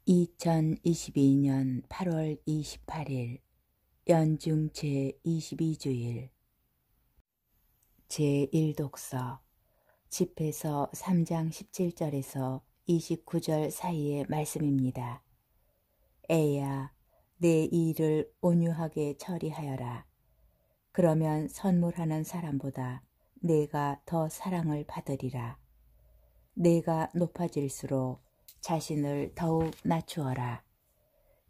2022년 8월 28일 연중 제22주일 제1독서 집에서 3장 17절에서 29절 사이의 말씀입니다. 애야, 내 일을 온유하게 처리하여라. 그러면 선물하는 사람보다 내가 더 사랑을 받으리라. 내가 높아질수록 자신을 더욱 낮추어라.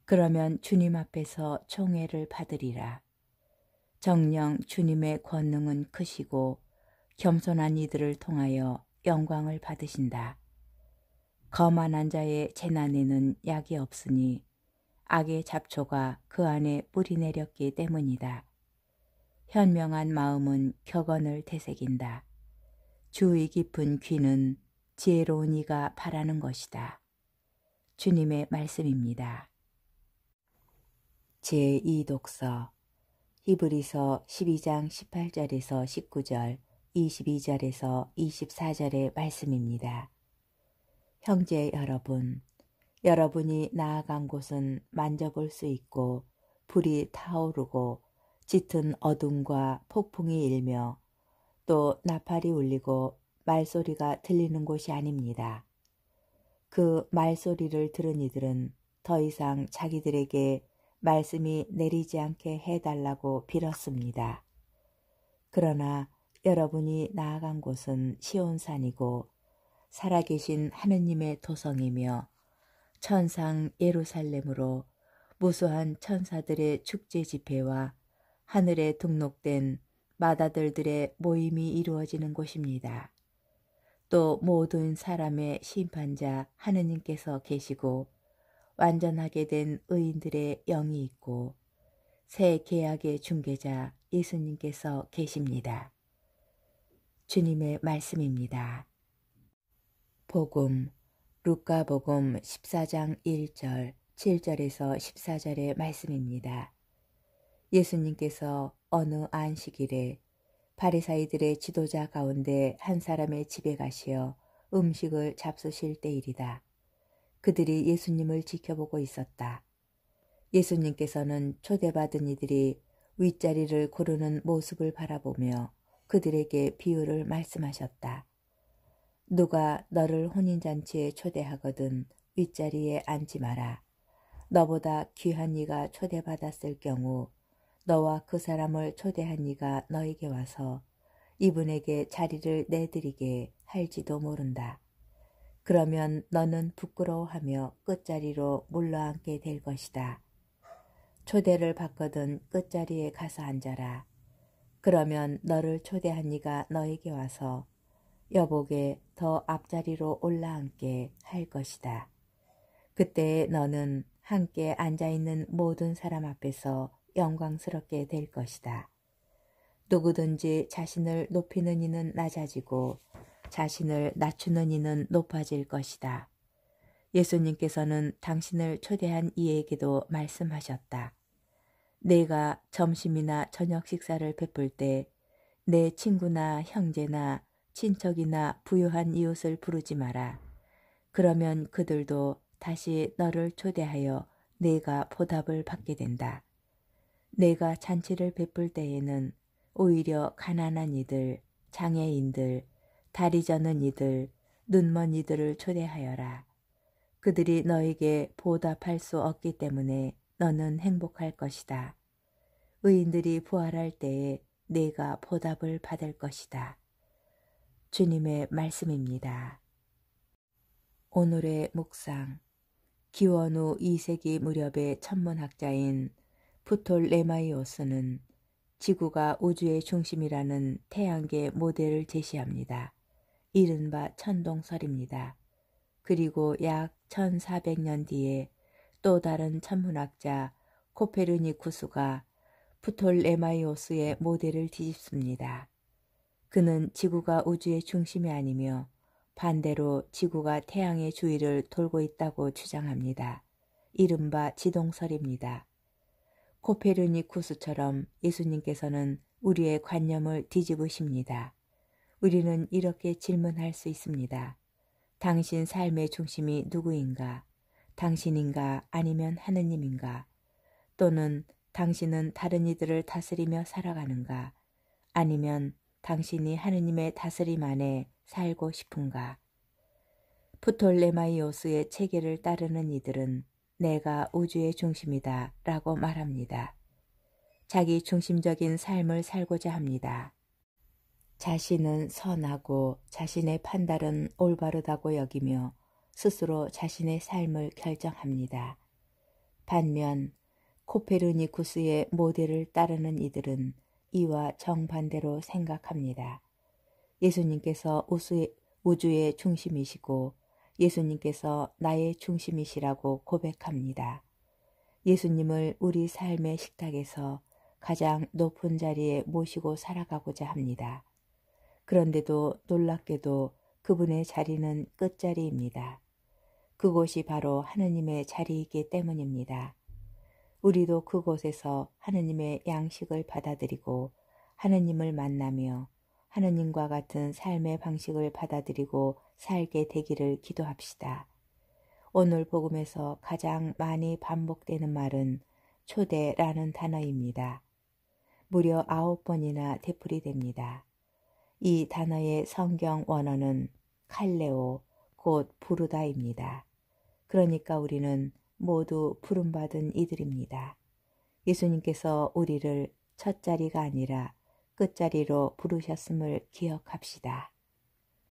그러면 주님 앞에서 총애를 받으리라. 정녕 주님의 권능은 크시고 겸손한 이들을 통하여 영광을 받으신다. 거만한 자의 재난에는 약이 없으니 악의 잡초가 그 안에 뿌리 내렸기 때문이다. 현명한 마음은 격언을 되새긴다. 주의 깊은 귀는 지혜로운 이가 바라는 것이다. 주님의 말씀입니다. 제2독서 히브리서 12장 18절에서 19절, 22절에서 24절의 말씀입니다. 형제 여러분, 여러분이 나아간 곳은 만져볼 수 있고 불이 타오르고 짙은 어둠과 폭풍이 일며 또 나팔이 울리고 말소리가 들리는 곳이 아닙니다. 그 말소리를 들은 이들은 더 이상 자기들에게 말씀이 내리지 않게 해달라고 빌었습니다. 그러나 여러분이 나아간 곳은 시온산이고 살아계신 하느님의 도성이며 천상 예루살렘으로 무수한 천사들의 축제 집회와 하늘에 등록된 맏아들들의 모임이 이루어지는 곳입니다. 또 모든 사람의 심판자 하느님께서 계시고 완전하게 된 의인들의 영이 있고 새 계약의 중개자 예수님께서 계십니다. 주님의 말씀입니다. 복음 루카복음 14장 1절 7절에서 14절의 말씀입니다. 예수님께서 어느 안식일에 바리사이들의 지도자 가운데 한 사람의 집에 가시어 음식을 잡수실 때일이다. 그들이 예수님을 지켜보고 있었다. 예수님께서는 초대받은 이들이 윗자리를 고르는 모습을 바라보며 그들에게 비유를 말씀하셨다. 누가 너를 혼인잔치에 초대하거든 윗자리에 앉지 마라. 너보다 귀한 이가 초대받았을 경우 너와 그 사람을 초대한 이가 너에게 와서 이분에게 자리를 내드리게 할지도 모른다. 그러면 너는 부끄러워하며 끝자리로 물러앉게 될 것이다. 초대를 받거든 끝자리에 가서 앉아라. 그러면 너를 초대한 이가 너에게 와서 여복에 더 앞자리로 올라앉게 할 것이다. 그때 너는 함께 앉아있는 모든 사람 앞에서 영광스럽게 될 것이다. 누구든지 자신을 높이는 이는 낮아지고 자신을 낮추는 이는 높아질 것이다. 예수님께서는 당신을 초대한 이에게도 말씀하셨다. 내가 점심이나 저녁 식사를 베풀 때 내 친구나 형제나 친척이나 부유한 이웃을 부르지 마라. 그러면 그들도 다시 너를 초대하여 내가 보답을 받게 된다. 내가 잔치를 베풀 때에는 오히려 가난한 이들, 장애인들, 다리 저는 이들, 눈먼 이들을 초대하여라. 그들이 너에게 보답할 수 없기 때문에 너는 행복할 것이다. 의인들이 부활할 때에 내가 보답을 받을 것이다. 주님의 말씀입니다. 오늘의 묵상 기원후 2세기 무렵의 천문학자인 프톨레마이오스는 지구가 우주의 중심이라는 태양계 모델을 제시합니다. 이른바 천동설입니다. 그리고 약 1400년 뒤에 또 다른 천문학자 코페르니쿠스가 프톨레마이오스의 모델을 뒤집습니다. 그는 지구가 우주의 중심이 아니며 반대로 지구가 태양의 주위를 돌고 있다고 주장합니다. 이른바 지동설입니다. 코페르니쿠스처럼 예수님께서는 우리의 관념을 뒤집으십니다. 우리는 이렇게 질문할 수 있습니다. 당신 삶의 중심이 누구인가? 당신인가 아니면 하느님인가? 또는 당신은 다른 이들을 다스리며 살아가는가? 아니면 당신이 하느님의 다스림 안에 살고 싶은가? 프톨레마이오스의 체계를 따르는 이들은 내가 우주의 중심이다 라고 말합니다. 자기 중심적인 삶을 살고자 합니다. 자신은 선하고 자신의 판단은 올바르다고 여기며 스스로 자신의 삶을 결정합니다. 반면 코페르니쿠스의 모델을 따르는 이들은 이와 정반대로 생각합니다. 예수님께서 우주의 중심이시고 예수님께서 나의 중심이시라고 고백합니다. 예수님을 우리 삶의 식탁에서 가장 높은 자리에 모시고 살아가고자 합니다. 그런데도 놀랍게도 그분의 자리는 끝자리입니다. 그곳이 바로 하느님의 자리이기 때문입니다. 우리도 그곳에서 하느님의 양식을 받아들이고 하느님을 만나며 하느님과 같은 삶의 방식을 받아들이고 살게 되기를 기도합시다. 오늘 복음에서 가장 많이 반복되는 말은 초대라는 단어입니다. 무려 9번이나 되풀이됩니다. 이 단어의 성경 원어는 칼레오, 곧 부르다입니다. 그러니까 우리는 모두 부름받은 이들입니다. 예수님께서 우리를 첫 자리가 아니라 끝자리로 부르셨음을 기억합시다.